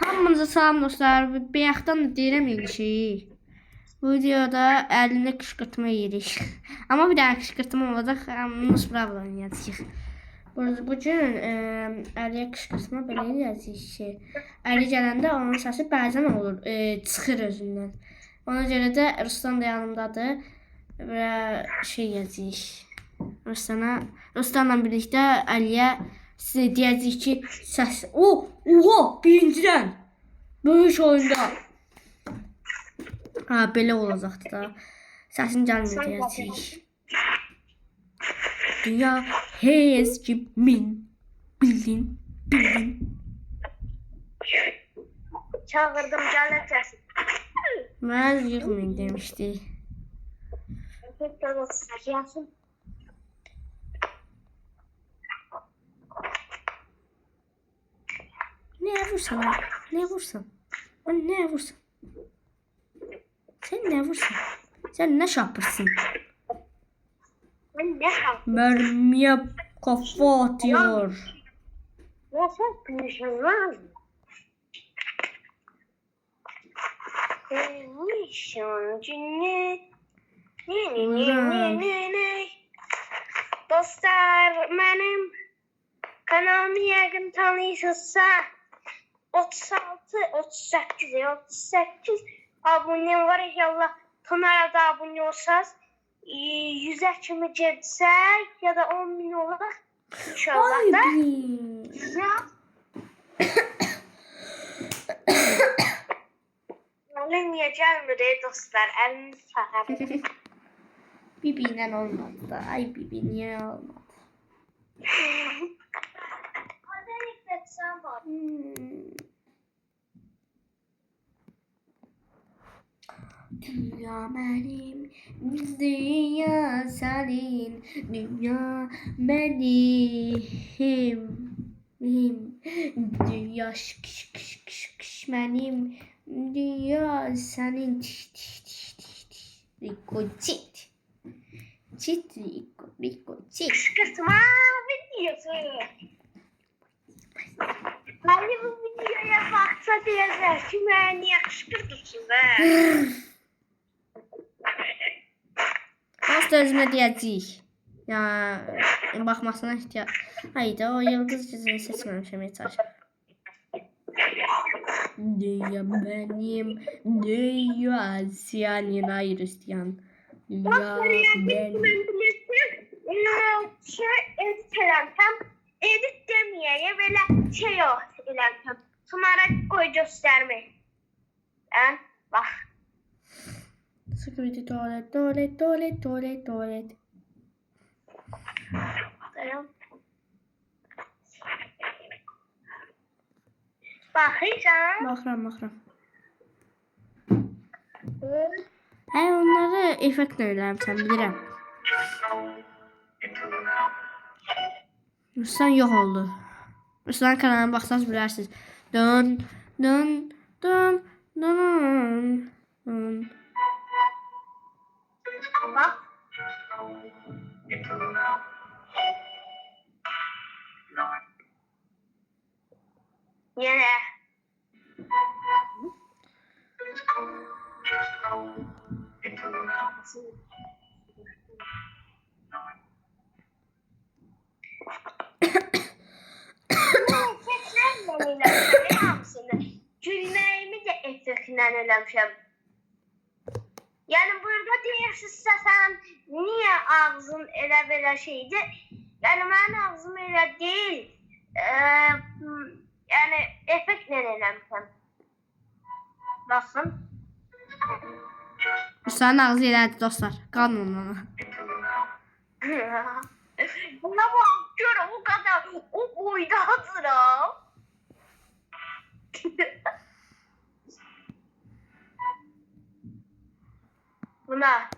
Hamınıza salam dostlar. Bayaqdan da deyirəm ilk şeyi. Bu videoda əlinə qışqırtma yeyirik. Amma bir dənə qışqırtma olacaq. Nus problem yazıq. Bugün Əliyə qışqırtma belə yazıq ki, Əli gələndə onun səsi bəzən olur, çıxır özündən. Ona görə də Ruslan da yanımdadır və şey yazıq. Ruslanla birlikdə Əliyə sizə deyəcək ki, səs... Oha! Birinciden! Böyük oyunda. Ha, belə olacaqdı da. Səsin gəlmir deyəcək. Dünya hez kimin? Bildin. Çağırdım gələcəsin. Mən yığmayın demişdi. Yansın. Ne vursan ha? Ne vursan? Ne vursan? Sen ne vursan? Sen ne şapırsın? Ben ne yaptım? Mermiye kafa atıyor. Nasıl konuşamaz? Nişan cünnet. Ne. Dostlar, benim kanalımı yakın tanıyorsa 38 abonem var inşallah. Kanala da abone olsanız 100'e kimi getsək ya da 10.000 olaraq inşallah da. Oğlum niye gelmedi dostlar? Elini sağarım. Bibi'yle olmadı da. Ay Bibi niye olmadı? Hadi yükletsen var. Dünya benim, dünya senin, dünya benim. Dünya şık benim, dünya senin. Rico çit. Çit Rico çit. Kışkırtma videosu. Hani bu videoya baksa diyecek ki ben niye kışkırtırsın be? Dost özümə deyəcəyik. Ya, baxmasına ehtiyac. Haydi, o yıldız cizini seçməmişəm heç aşağı. Dünya benim, dünya senin ayrısyan. Dünya benim. Edit demeyeye böyle şey yok ilerken. Sonra koy gösterme. Bak. Security tuvalet. Tamam. Bakacağım. Baxıram. Onları effektlə eləmişəm, bilirəm. Ruslan yox oldu. Ruslan kanalına baxsanız bilərsiniz. Dön. Bak. Yine. Gülməyimi də effektlə eləmişəm. Yəni burada deyirsinizsə sən niyə ağzın elə belə şeydir? Yəni mənim ağzım elə deyil. Yəni effektlə eləmişəm. Baxın. Ruslanın ağzı elədi dostlar. Qalın ona. Buna bak gör o kadar o boyda hazıram. Buna.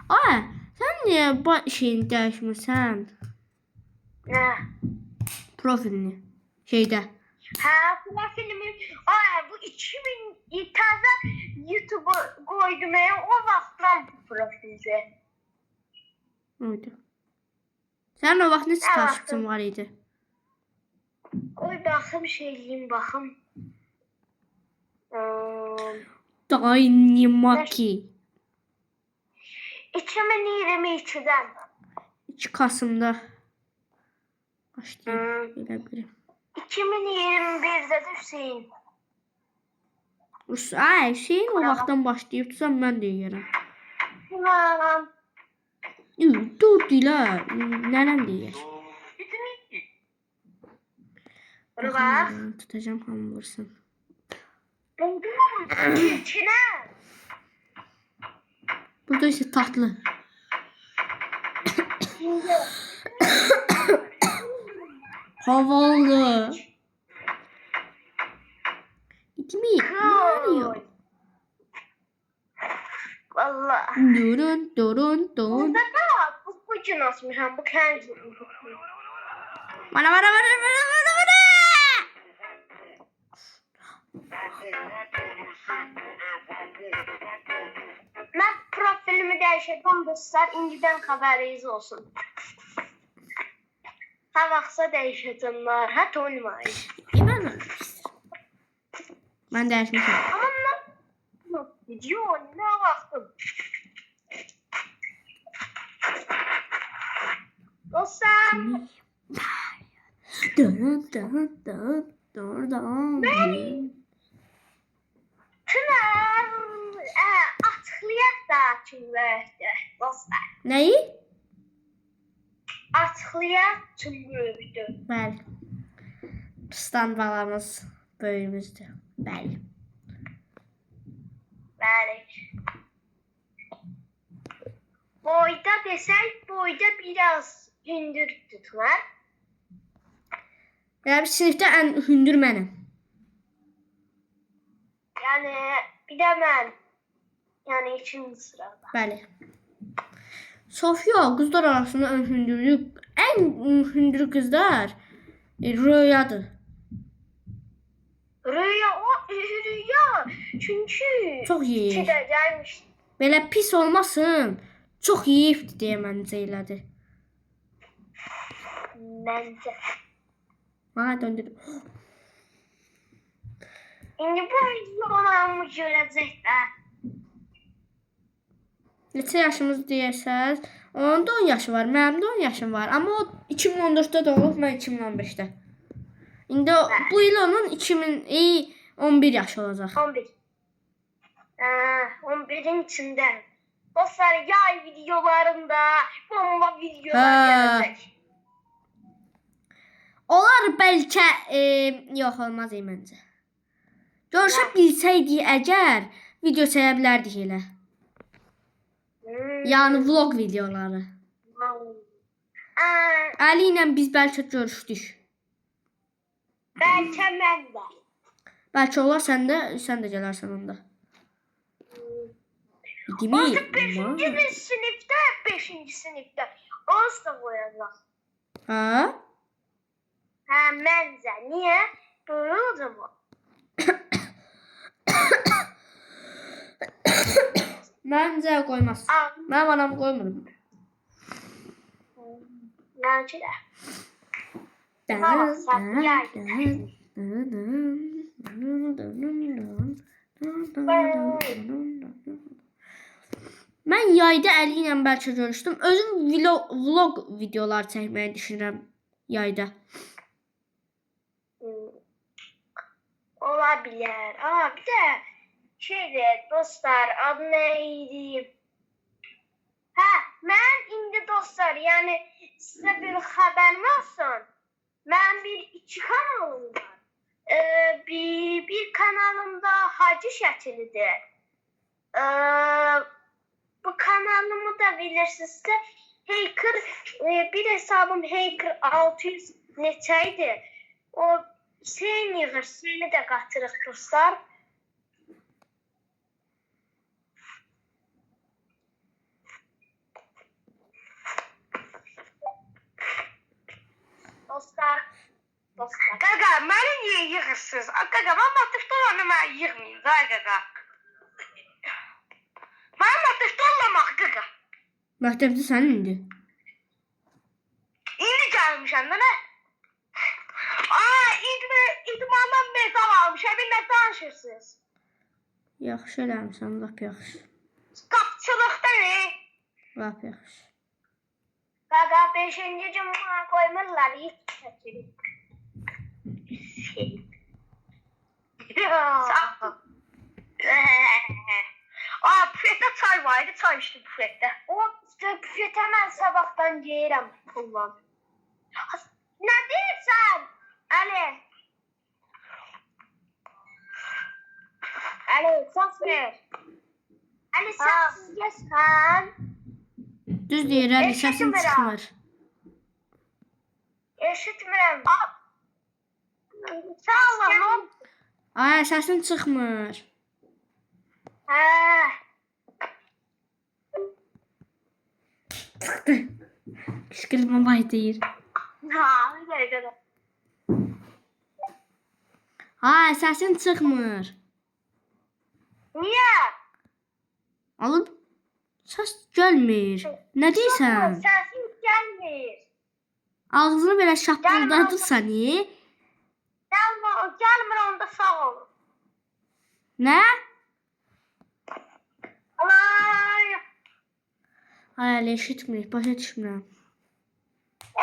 Aa, sen niyə şeyini dəyişmirsən? Nə? Profilini. Şeydə. Hə, profilimin, bu 2000 təzə YouTube qoydum, o vaxtdan bu profildir. Oydu. Sənin o vaxt neçə Nə takipçin var idi? Qoy baxım, baxım. Dynamaki. 2022-dən. 2 Kasımda. Başlayıb belə bilim. 2021-də də Hüseyin. Ay, Hüseyin o vaxtdan başlayıbsa mən deyirəm. Tamam. Dur dilə, nənəm deyir. Bura bax. Tutacağım hamı vursun. Buldum. İçinə. Burada isə tatlı. Havalı. İtmi. Mario. Vallahi. Durun. Burada da bu gün asmışam. Bu kendi. Bana. Mən profilimi dəyişəcəm dostlar. İncidən xəbəriniz olsun. Ha vaxtsa dəyişəcəm. Narahat olmayın. Mən dəyişmişəm. Amma video nə vaxtım? Dostlar. Dun. Tümer açıqlayaq da kimlərdir dostlar. Nəyi? Açıqlayaq kim böyükdür. Bəli. Pistan balamız böyümüzdür. Bəli. Bəli. Boyda desək, boyda biraz hündürdür Tümer. Yəni sinifdə ən hündür mənəm. Yəni bir də mən. Yəni ikinci sırada. Bəli. Sofiya qızlar arasında ən hündür qızlar Röyadır. Rüya. Çünki Çox yeyir. ikidə gəlmiş. Belə pis olmasın. Çox yeyibdir deyə məncə elədi. Məncə. Bana döndür. İndi bu videolarımı görəcək də. Neçə yaşımız deyərsəz, onun da 10 yaşı var, mənim də 10 yaşım var. Amma o 2014-də doğulub, mən 2015-də. İndi bu il onun 2011 yaşı olacaq. 11. 11-in içində. Dostlar, yay videolarında bomba videolar gələcək. Onlar bəlkə yox olmaz məncə. Görüşə bilsəydik əgər video çəkə bilərdik elə. Yəni vlog videoları. Ali ilə biz bəlkə görüşdük. Bəlkə mən də. Bəlkə olar sən də gələrsən onda. Artıq 5-ci sinifdə, 5-ci sinifdə. Onu da qoyacaq. Hə? Hə, məncə. Niyə? Böyle olacaq o. Məncə qoymaz. Mənim anam qoymur. Məncə də. Mən yayda Əli ilə bəlkə görüşdüm. Özüm vlog videolar çəkməyi düşünürəm yayda. Ola bilər. Bir də şeydir dostlar, adı nə idi? Hə, mən indi dostlar, yəni sizə bir xəbərim olsun. Mən iki kanalım var. Bir kanalımda hacı şəkilidir. Bu kanalımı da bilirsinizsə, Hacker, bir hesabım Hacker 600 neçəydi. O sen yığır, seni də qatırıq dostlar. dostlar. Qaqa, məni niyə yığırsınız? Qaqa, mən matışdan məni yığmayın, qaqa. Mən matışdanlamaq, qaqa. Məktəbdə sənindir. İndi gəlmişəm, nə? İdmandan medal almışam, bir nə danışırsınız? Yaxşı eləmişsən, lap yaxşı. Qapçılıqda ne? Lap yaxşı. Qaqa 5-ci cümlə qoymurlar, ilk çəkirik. Sağ ol. Büfetdə çay var idi, çay içdim büfetdə. O büfetə mən sabahdan geyirəm pulla. Nə deyirsən? Ali. Ali, səs ver. Ali, səssiz gəlsən. Düz deyir, əli səsin çıxmır. Eşitmirəm. Sağ olun. Ay, səsin çıxmır. Hə. Çıxdı. Qışqırma baytayır. Ha, bir dəqiqə. Ay, səsin çıxmır. Niyə? Alıb səs gəlmir. Nə deyirsən? Səsin gəlmir. Ağzını belə şapıldadırsan, Gəlmir onda sağ ol. Nə? Alay. Ay, əli eşitmirik, başa düşmürəm.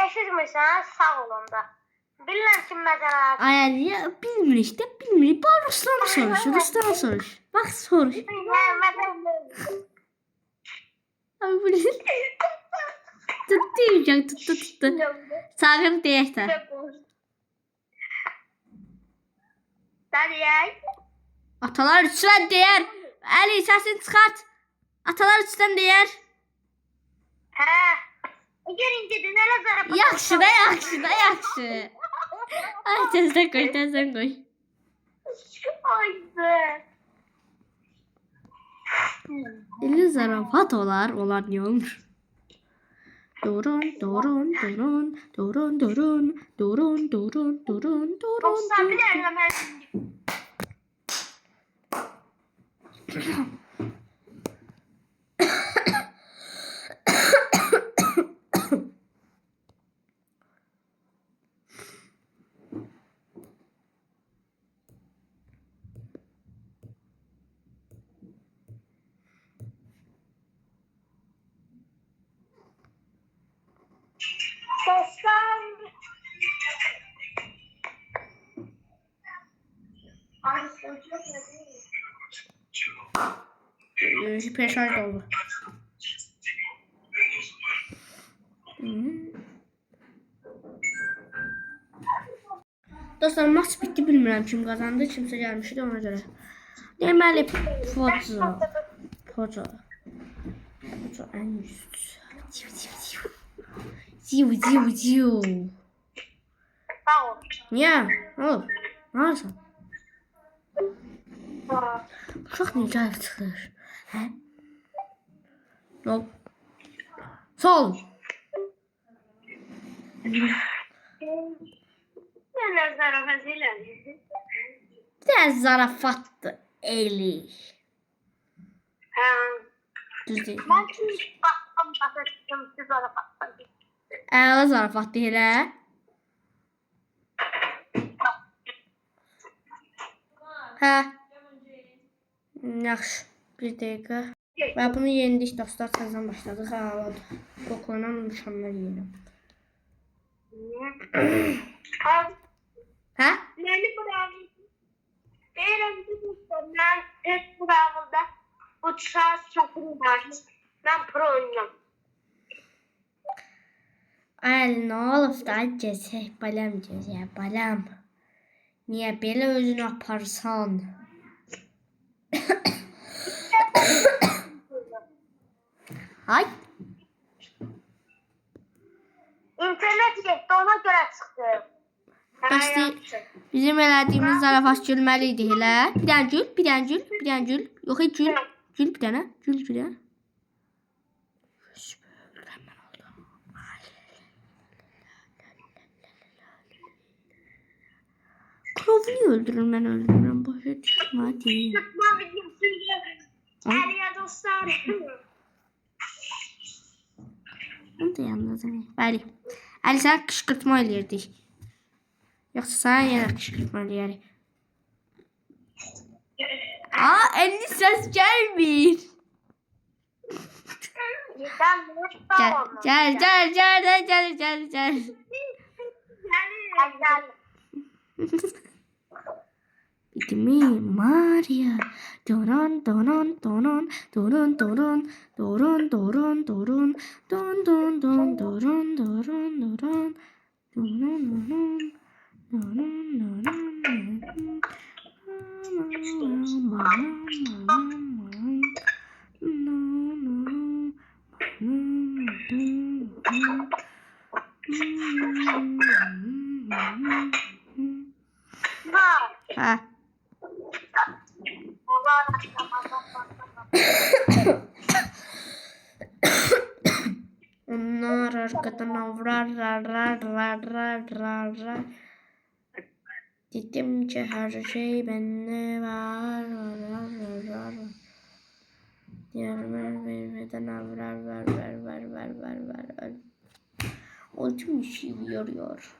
Eşitmirsən, sağ ol onda. Bilirəm ki, məsələn. Ay, əli, bilmirik də, bilmirik. Bax, Ruslanı soruş, Ruslanı soruş. Bax, soruş. Ay, bilir. Tuttu, yiyəcək, tuttu. Sağır deyək də. Dəliyək. Atalar üçdən deyər. Əli, səsini çıxart. Atalar üçdən deyər. Hə. Gəlin gedin, elə zarafat. Yaxşı da, yaxşı da, yaxşı. Ay, tezdən qoy, tezdən qoy. Aydı. Elə zarafat olar, niyə olmur? Dorun, dorun, dorun, dorun, dorun, dorun, dorun, dorun, dorun. Dostlar, bir dəqiqə mən şimdi. Dostlar. Hiper şarj oldu. Dostlar, maç bitti, bilmirəm kim qazandı, kimsə gəlmişdi ona görə. Deməli, Poca ən üst. Ziu. Sağ ol. Niyə? Nə olub? Nə ararsan? Uşaq necə ayaq çıxır? Hə? Yox. Sağ olun. Nə zarafat elədi? Biraz zarafatdır, Eli. Hə. Düz deyil. Mən kim baxdım, baxdım, siz zarafatdan. Əla zarafat deyil, hə? Hə? Yaxşı, bir dəqiqə. Və bunu yendik dostlar, təzədən başladıq. Hə, aladı. Qoqla mükəmməl yenəm. Hə? Məni buraxın. Deyirəm ki, mən heç buraxılda uçağa çatım var. Mən pro oynayam. Ay, nə olub da gəzək, balam. Niyə belə özünü aparsan? Ay. İnternet getdi, ona görə çıxdım. Bəs bizim elədiyimiz zarafat gülməli idi elə. Bir dənə gül. Yox, gül bir dənə. Krovunu öldürürüm ben öldürürüm. Başa çıkmadı. Tutma videosuyla. Aliye dostlar. Bunu da anladım. Bəli. Ali sen kışkırtma eləyirdik. Yoxsa sana yenə kışkırtma eləyərik. Elini ses gelmir. Gel. Bitti mi Maria? Doron. Ha. Onlar arkadan avrar. Dedim ki her şey bende var. Diğer vermeden avrar. O tüm işi vuruyor.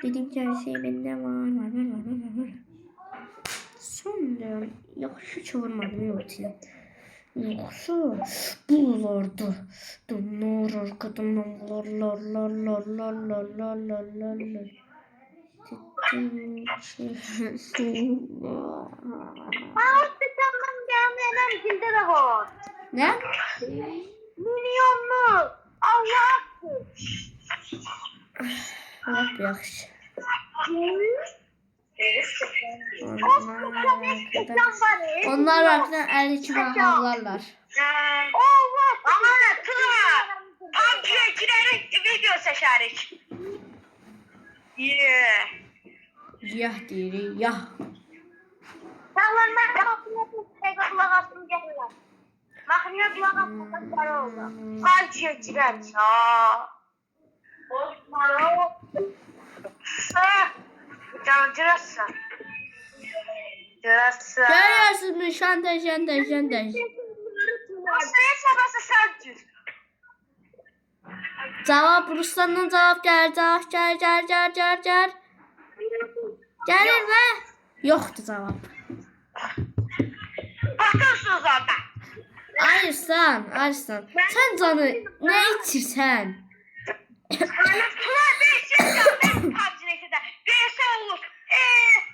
Dedim ki her şey bende var. Sonra yaxşı çağırmadım yoksa. Yoksa buralarda donlar arkadan avlar. Dedim ki ne? Milyonlu. Allah. Lap yaxşı. Onlar arkadan 52 bağlarlar. Aman Tuna. Amcaya girerek video seçerik. Yeah. Yah deyir, yah. Sağlanmak kapısına kulak astım gelirler. Makineye kulak astım para oldu. Amcaya gireriz. Canım Cırası. Görüyorsunuz mu? Şantaj. Masaya sabası sen düz. Cevap Ruslan'dan cevap gel. Gelir mi? Yoktu cevap. Bakıyorsunuz orada. Ayrsan. Sen canı ne içirsən? Tuna ben PUBG-də. BS olur.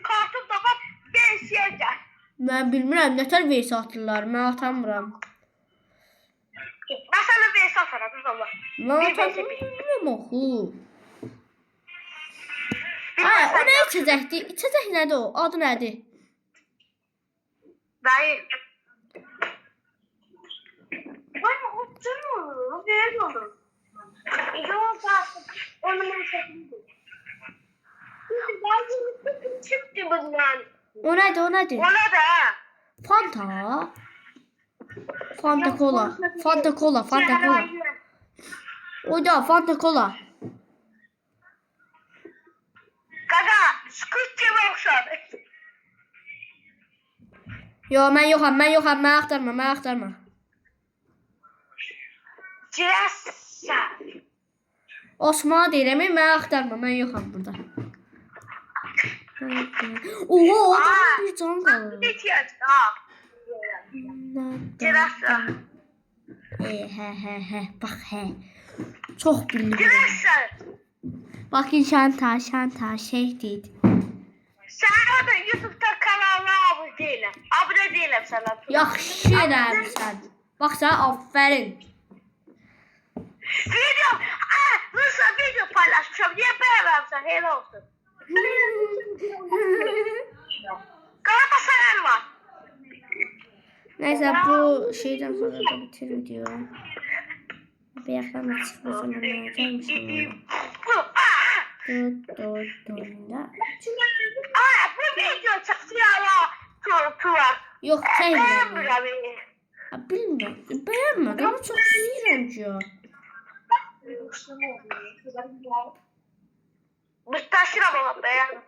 Kartım da var. BS'ye gel. Mən bilmirəm, nətər vs atırlar, mən atamıram. Ben sana BS atarım Allah. Mən atamıram oxu. O nə içəcəkdir? İçəcək nədir o? Adı nədir? Dayı. Bana oturmuyor. Böyle olur. Yok artık. Onu ben seçtim. Şimdi bazı çıktı bundan. O nədir? Ona da. Fanta Cola. O da Fanta Cola. Gaga. Squid Game oxşadı. Yo, mən yoxam, mən axtarma. Cirasa. Osman deyirəm, mən axtarma, mən yoxam burada. Oho, adamın bir can qalır. Ne ihtiyaç? Cirasa. Hə, bax, hə. Çox bilir. Cirasa. Bakın şanta, şey deyil. Sana da YouTube'da kanalına abone değilim sana. Yaxşı eləmişsən. Bax sən, aferin. Nasıl video paylaşmışım? Niye beğenmemişsin? Helal olsun. Galatasaray var. Neyse bu şeyden sonra da bitir video. Bir yaklaşık çıkmasın ben gelmişim. Aa, bu video çıktı ya. Tuvar. Yok sevmiyorum. Beğenmiyorum. Ha, bilmiyorum. Beğenmedim ama çok izleyirəm ki. Müstəşirəm ona beğendim.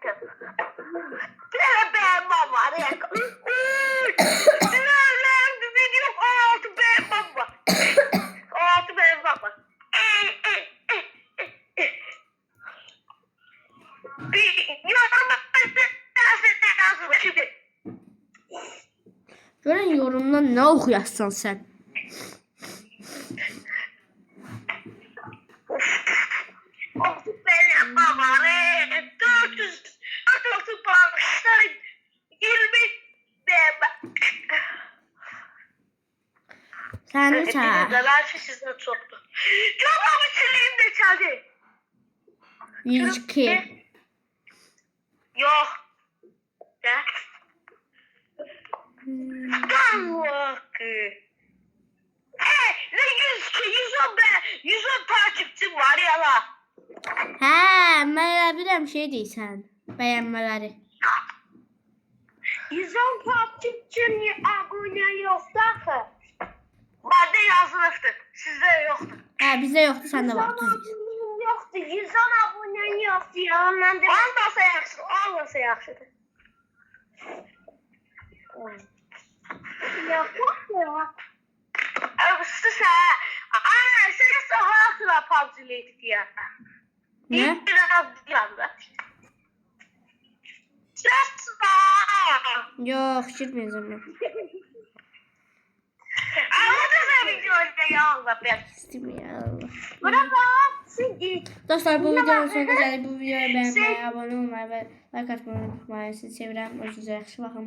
Bir tane beğenmem var ya. Bir girip 16 beğenmem var. 16 beğenmem var. Görən yorumdan nə oxuyassan sən? Benim babarım 400 bağışlar 20 beğenmem. Sən neçə? Belki sizden çoktu. Çorabı sileyim de çaldı. 102. Yok. Ne? Allah ki. Ne 102, 110 be. 110 takipçim var ya la. Hə, mən elə bilirəm şey deyirsən. Bəyənmələri. 110 takipçim abone yoktu axı. Bende yazılıktı. Sizde yoktu. Hə, bizdə yoxdur, səndə var. 110 Düzdür. abonem yoktu. 110 abonem yoktu ya. Ondan da Olmasa yaxşı. Olmasa yaxşıdır. yok. Siz ha. Aa, siz sağa PUBG'liydik ya. Nə? Biraz yanda. Ses var. Yox, girməyəcəm mən. Anladın mı videoda ya Allah ben? İstəyirəm. Bravo. Şimdi Dostlar, bu videonun sonuna gəldik. Bu videoya bəyənməyi, abunə olmayı və like atmayı unutmayın. Sizi sevirəm. Özünüzə yaxşı baxın.